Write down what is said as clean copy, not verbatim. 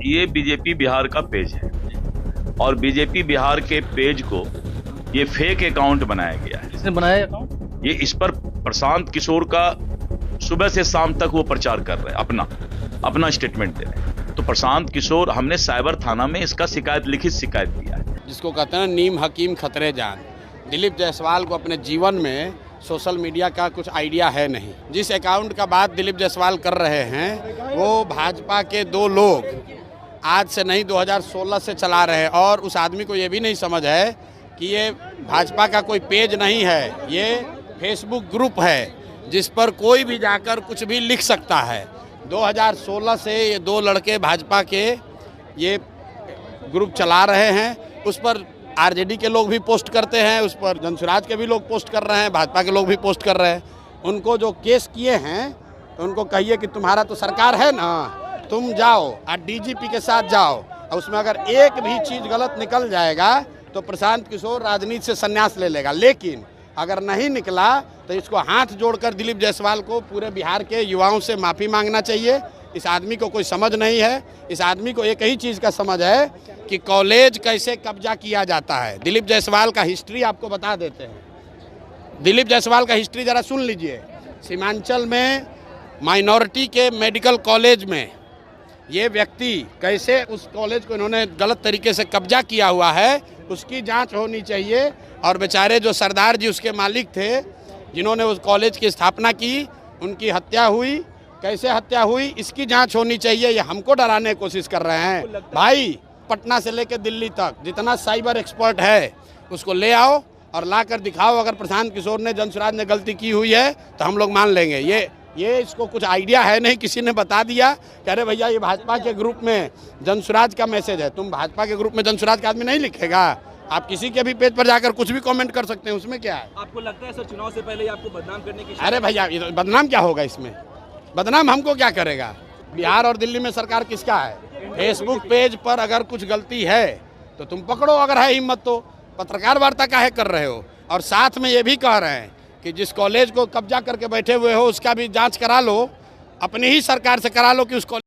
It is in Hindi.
ये बीजेपी बिहार का पेज है और बीजेपी बिहार के पेज को ये फेक अकाउंट बनाया गया है। किसने बनाया अकाउंट? ये इस पर प्रशांत किशोर का सुबह से शाम तक वो प्रचार कर रहे हैं, अपना स्टेटमेंट दे रहे हैं। तो प्रशांत किशोर, हमने साइबर थाना में इसका लिखित शिकायत दिया है। जिसको कहते हैं नीम हकीम खतरे जान। दिलीप जायसवाल को अपने जीवन में सोशल मीडिया का कुछ आइडिया है नहीं। जिस अकाउंट का बात दिलीप जायसवाल कर रहे हैं वो भाजपा के दो लोग आज से नहीं 2016 से चला रहे हैं और उस आदमी को ये भी नहीं समझ है कि ये भाजपा का कोई पेज नहीं है, ये फेसबुक ग्रुप है जिस पर कोई भी जाकर कुछ भी लिख सकता है। 2016 से ये दो लड़के भाजपा के ये ग्रुप चला रहे हैं। उस पर आरजेडी के लोग भी पोस्ट करते हैं, उस पर जनसुराज के भी लोग पोस्ट कर रहे हैं, भाजपा के लोग भी पोस्ट कर रहे हैं। उनको जो केस किए हैं तो उनको कहिए कि तुम्हारा तो सरकार है ना, तुम जाओ और डीजीपी के साथ जाओ और उसमें अगर एक भी चीज़ गलत निकल जाएगा तो प्रशांत किशोर राजनीति से संन्यास ले लेगा। लेकिन अगर नहीं निकला तो इसको हाथ जोड़कर दिलीप जायसवाल को पूरे बिहार के युवाओं से माफ़ी मांगना चाहिए। इस आदमी को कोई समझ नहीं है। इस आदमी को एक ही चीज़ का समझ है कि कॉलेज कैसे कब्जा किया जाता है। दिलीप जायसवाल का हिस्ट्री आपको बता देते हैं। दिलीप जायसवाल का हिस्ट्री ज़रा सुन लीजिए। सीमांचल में माइनॉरिटी के मेडिकल कॉलेज में ये व्यक्ति कैसे उस कॉलेज को इन्होंने गलत तरीके से कब्जा किया हुआ है, उसकी जांच होनी चाहिए। और बेचारे जो सरदार जी उसके मालिक थे जिन्होंने उस कॉलेज की स्थापना की, उनकी हत्या हुई, कैसे हत्या हुई, इसकी जांच होनी चाहिए। ये हमको डराने की कोशिश कर रहे हैं। भाई, पटना से लेकर दिल्ली तक जितना साइबर एक्सपर्ट है उसको ले आओ और ला कर दिखाओ। अगर प्रशांत किशोर ने, जनसुराज ने गलती की हुई है तो हम लोग मान लेंगे। ये इसको कुछ आइडिया है नहीं, किसी ने बता दिया कि अरे भैया ये भाजपा के ग्रुप में जनसुराज का मैसेज है। तुम भाजपा के ग्रुप में जनसुराज का आदमी नहीं लिखेगा। आप किसी के भी पेज पर जाकर कुछ भी कमेंट कर सकते हैं, उसमें क्या है? आपको लगता है सर चुनाव से पहले आपको बदनाम करने की? अरे भैया, बदनाम क्या होगा इसमें? बदनाम हमको क्या करेगा? बिहार और दिल्ली में सरकार किसका है? फेसबुक पेज पर अगर कुछ गलती है तो तुम पकड़ो, अगर है हिम्मत तो। पत्रकार वार्ता काहे कर रहे हो? और साथ में ये भी कह रहे हैं कि जिस कॉलेज को कब्जा करके बैठे हुए हो उसका भी जांच करा लो, अपनी ही सरकार से करा लो कि उस